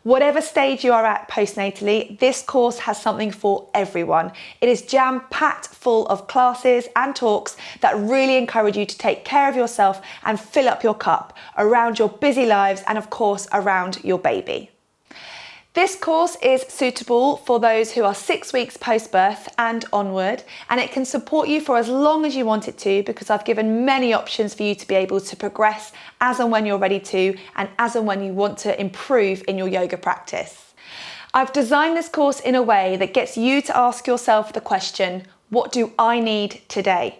Whatever stage you are at postnatally, this course has something for everyone. It is jam-packed full of classes and talks that really encourage you to take care of yourself and fill up your cup around your busy lives and of course around your baby. This course is suitable for those who are 6 weeks post-birth and onward, and it can support you for as long as you want it to, because I've given many options for you to be able to progress as and when you're ready to, and as and when you want to improve in your yoga practice. I've designed this course in a way that gets you to ask yourself the question, what do I need today?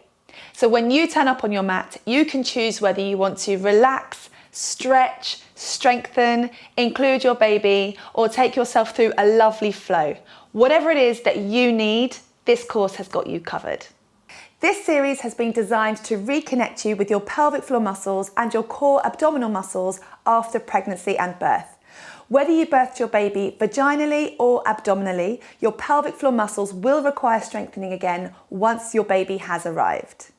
So when you turn up on your mat, you can choose whether you want to relax, stretch, strengthen, include your baby, or take yourself through a lovely flow. Whatever it is that you need, this course has got you covered. This series has been designed to reconnect you with your pelvic floor muscles and your core abdominal muscles after pregnancy and birth. Whether you birthed your baby vaginally or abdominally, your pelvic floor muscles will require strengthening again once your baby has arrived.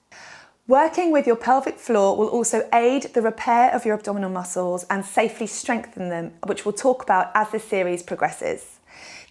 Working with your pelvic floor will also aid the repair of your abdominal muscles and safely strengthen them, which we'll talk about as this series progresses.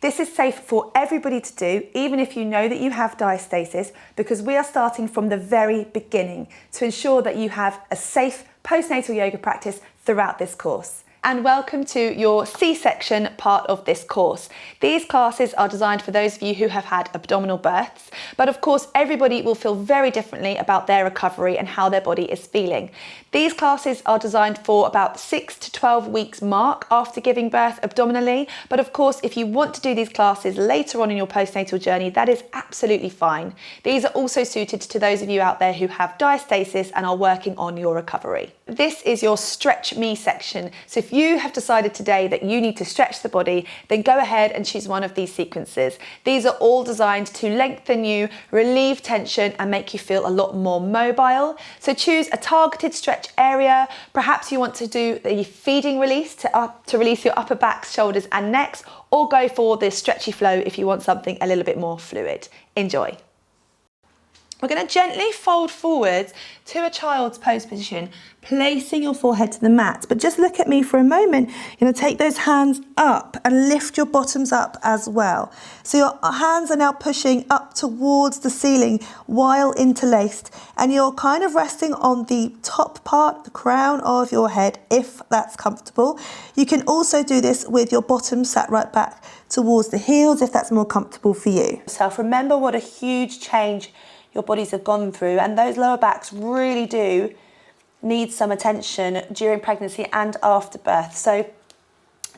This is safe for everybody to do, even if you know that you have diastasis, because we are starting from the very beginning to ensure that you have a safe postnatal yoga practice throughout this course. And welcome to your C-section part of this course. These classes are designed for those of you who have had abdominal births, but of course everybody will feel very differently about their recovery and how their body is feeling. These classes are designed for about 6 to 12 weeks mark after giving birth abdominally, but of course if you want to do these classes later on in your postnatal journey, that is absolutely fine. These are also suited to those of you out there who have diastasis and are working on your recovery. This is your Stretch Me section, so if you have decided today that you need to stretch the body, then go ahead and choose one of these sequences. These are all designed to lengthen you, relieve tension and make you feel a lot more mobile. So choose a targeted stretch area. Perhaps you want to do the feeding release to release your upper backs, shoulders and necks, or go for the stretchy flow if you want something a little bit more fluid. Enjoy. We're going to gently fold forwards to a child's pose position, placing your forehead to the mat. But just look at me for a moment. You're going to take those hands up and lift your bottoms up as well. So your hands are now pushing up towards the ceiling while interlaced. And you're kind of resting on the top part, the crown of your head, if that's comfortable. You can also do this with your bottoms sat right back towards the heels, if that's more comfortable for you. So remember what a huge change your bodies have gone through, and those lower backs really do need some attention during pregnancy and after birth. So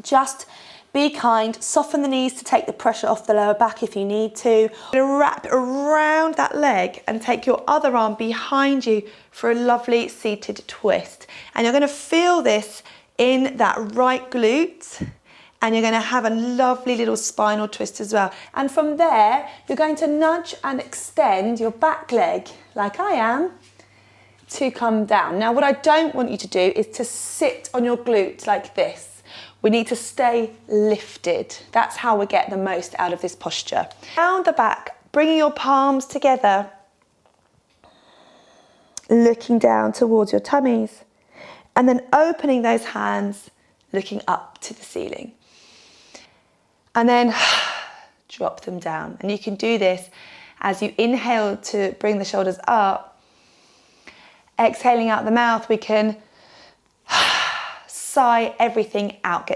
just be kind, soften the knees to take the pressure off the lower back if you need to. You're going to wrap around that leg and take your other arm behind you for a lovely seated twist. And you're going to feel this in that right glute. And you're going to have a lovely little spinal twist as well. And from there, you're going to nudge and extend your back leg, like I am, to come down. Now, what I don't want you to do is to sit on your glute like this. We need to stay lifted. That's how we get the most out of this posture. Down the back, bringing your palms together, looking down towards your tummies, and then opening those hands, looking up to the ceiling. And then drop them down. And you can do this as you inhale to bring the shoulders up. Exhaling out the mouth, we can sigh everything out.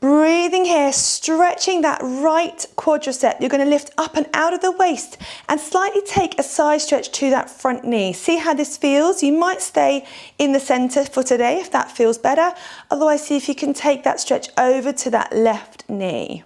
Breathing here, stretching that right quadricep. You're going to lift up and out of the waist and slightly take a side stretch to that front knee. See how this feels? You might stay in the center for today if that feels better. Otherwise, see if you can take that stretch over to that left knee.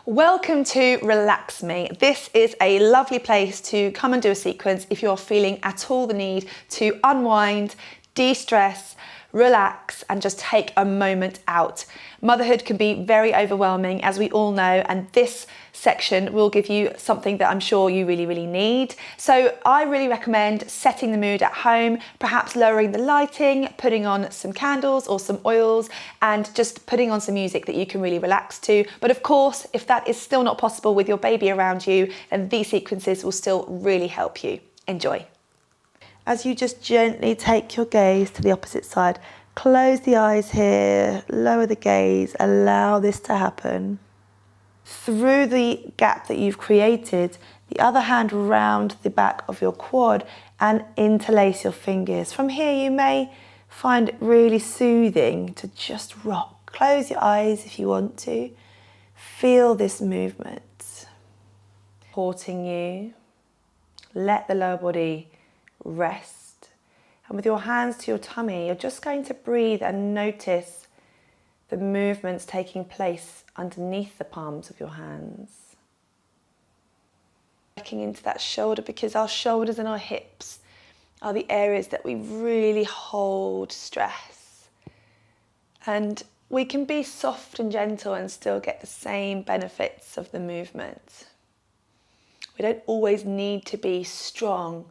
Welcome to Relax Me. This is a lovely place to come and do a sequence if you're feeling at all the need to unwind, de-stress, relax and just take a moment out. Motherhood can be very overwhelming, as we all know, and this section will give you something that I'm sure you really need. So I really recommend setting the mood at home, perhaps lowering the lighting, putting on some candles or some oils, and just putting on some music that you can really relax to. But of course, if that is still not possible with your baby around you, then these sequences will still really help you. Enjoy. As you just gently take your gaze to the opposite side Close the eyes here, lower the gaze, allow this to happen. Through the gap that you've created, the other hand round the back of your quad and interlace your fingers. From here you may find it really soothing to just rock. Close your eyes if you want to. Feel this movement. Supporting you. Let the lower body rest. And with your hands to your tummy, you're just going to breathe and notice the movements taking place underneath the palms of your hands. Working into that shoulder, because our shoulders and our hips are the areas that we really hold stress. And we can be soft and gentle and still get the same benefits of the movement. We don't always need to be strong.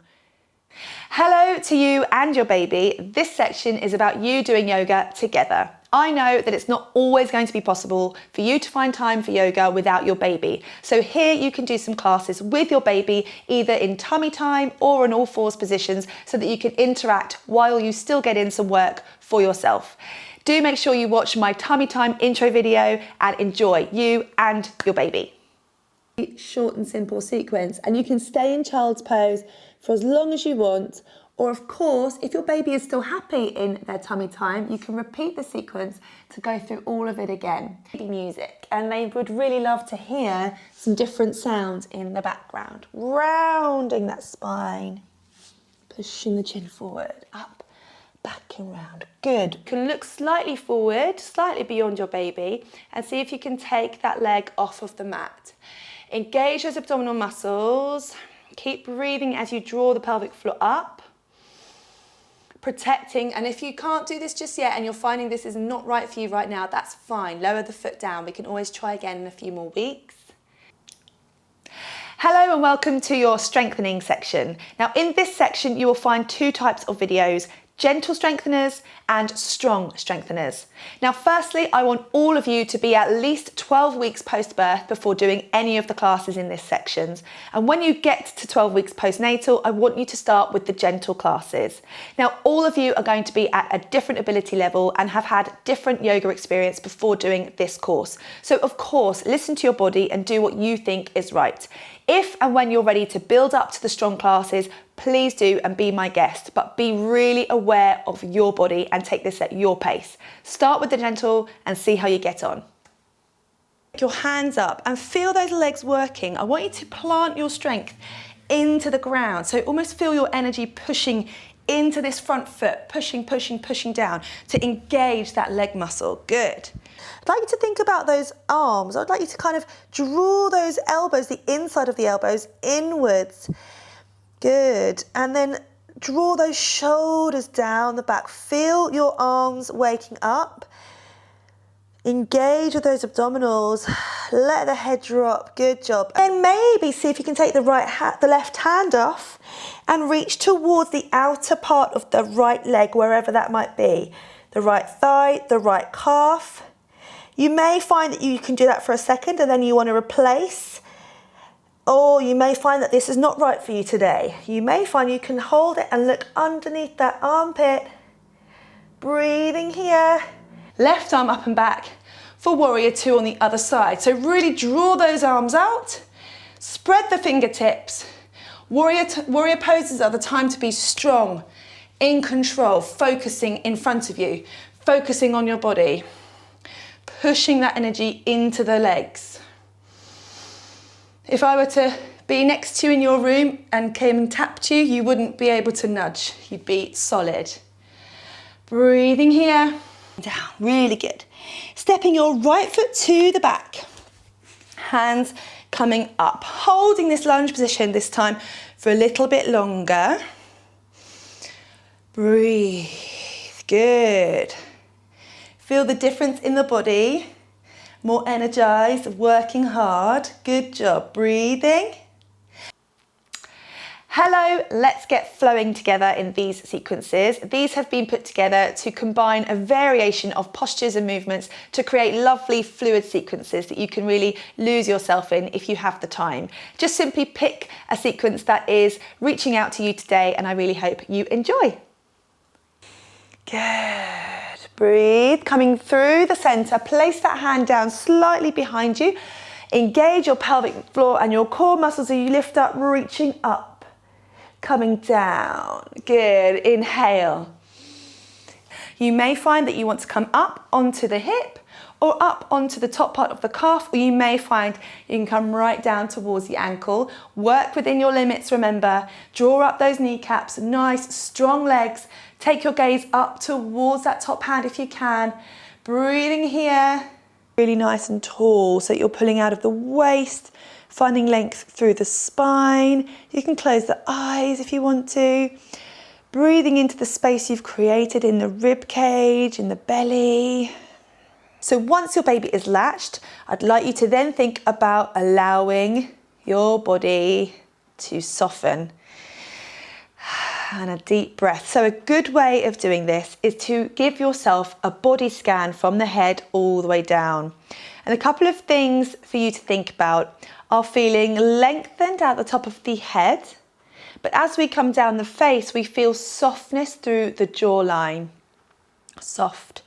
Hello to you and your baby. This section is about you doing yoga together. I know that it's not always going to be possible for you to find time for yoga without your baby. So here you can do some classes with your baby, either in tummy time or in all fours positions, so that you can interact while you still get in some work for yourself. Do make sure you watch my tummy time intro video and enjoy you and your baby. Short and simple sequence, and you can stay in child's pose for as long as you want, or of course, if your baby is still happy in their tummy time, you can repeat the sequence to go through all of it again. Music, and they would really love to hear some different sounds in the background. Rounding that spine, pushing the chin forward, up, back and round. Good. You can look slightly forward, slightly beyond your baby, and see if you can take that leg off of the mat. Engage those abdominal muscles. Keep breathing as you draw the pelvic floor up. Protecting, and if you can't do this just yet and you're finding this is not right for you right now, that's fine. Lower the foot down. We can always try again in a few more weeks. Hello and welcome to your strengthening section. Now in this section you will find two types of videos: gentle strengtheners and strong strengtheners. Now firstly, I want all of you to be at least 12 weeks post-birth before doing any of the classes in this section. And when you get to 12 weeks postnatal, I want you to start with the gentle classes. Now all of you are going to be at a different ability level and have had different yoga experience before doing this course. So of course, listen to your body and do what you think is right. If and when you're ready to build up to the strong classes, please do and be my guest, but be really aware of your body and take this at your pace. Start with the gentle and see how you get on. Take your hands up and feel those legs working. I want you to plant your strength into the ground. So almost feel your energy pushing into this front foot, pushing down to engage that leg muscle. Good. I'd like you to think about those arms. I'd like you to kind of draw those elbows, the inside of the elbows, inwards. Good. And then draw those shoulders down the back. Feel your arms waking up. Engage with those abdominals. Let the head drop. Good job. And maybe see if you can take the left hand off and reach towards the outer part of the right leg, wherever that might be. The right thigh, the right calf. You may find that you can do that for a second and then you want to replace. Or you may find that this is not right for you today. You may find you can hold it and look underneath that armpit. Breathing here. Left arm up and back for warrior two on the other side. So really draw those arms out. Spread the fingertips. Warrior poses are the time to be strong, in control, focusing in front of you, focusing on your body, pushing that energy into the legs. If I were to be next to you in your room and came and tapped you, you wouldn't be able to nudge. You'd be solid. Breathing here, down, really good. Stepping your right foot to the back. Hands coming up. Holding this lunge position this time for a little bit longer. Breathe, good. Feel the difference in the body. More energized, working hard. Good job. Breathing. Hello, let's get flowing together in these sequences. These have been put together to combine a variation of postures and movements to create lovely fluid sequences that you can really lose yourself in if you have the time. Just simply pick a sequence that is reaching out to you today, and I really hope you enjoy. Good. Breathe, coming through the center. Place that hand down slightly behind you. Engage your pelvic floor and your core muscles as you lift up, reaching up, coming down. Good, inhale. You may find that you want to come up onto the hip or up onto the top part of the calf, or you may find you can come right down towards the ankle. Work within your limits, remember. Draw up those kneecaps, nice, strong legs. Take your gaze up towards that top hand if you can. Breathing here. Really nice and tall, so that you're pulling out of the waist, finding length through the spine. You can close the eyes if you want to. Breathing into the space you've created in the rib cage, in the belly. So once your baby is latched, I'd like you to then think about allowing your body to soften. And a deep breath. So a good way of doing this is to give yourself a body scan from the head all the way down. And a couple of things for you to think about are feeling lengthened at the top of the head, but as we come down the face, we feel softness through the jawline. Soft.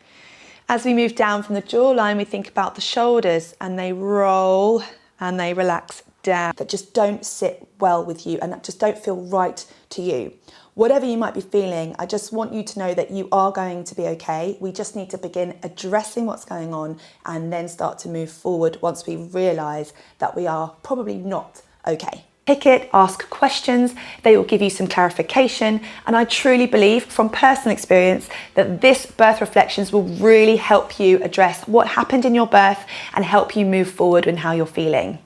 As we move down from the jawline, we think about the shoulders and they roll and they relax down. That just don't sit well with you and that just don't feel right to you. Whatever you might be feeling, I just want you to know that you are going to be okay. We just need to begin addressing what's going on and then start to move forward once we realise that we are probably not okay. Pick it, ask questions, they will give you some clarification, and I truly believe from personal experience that this birth reflections will really help you address what happened in your birth and help you move forward in how you're feeling.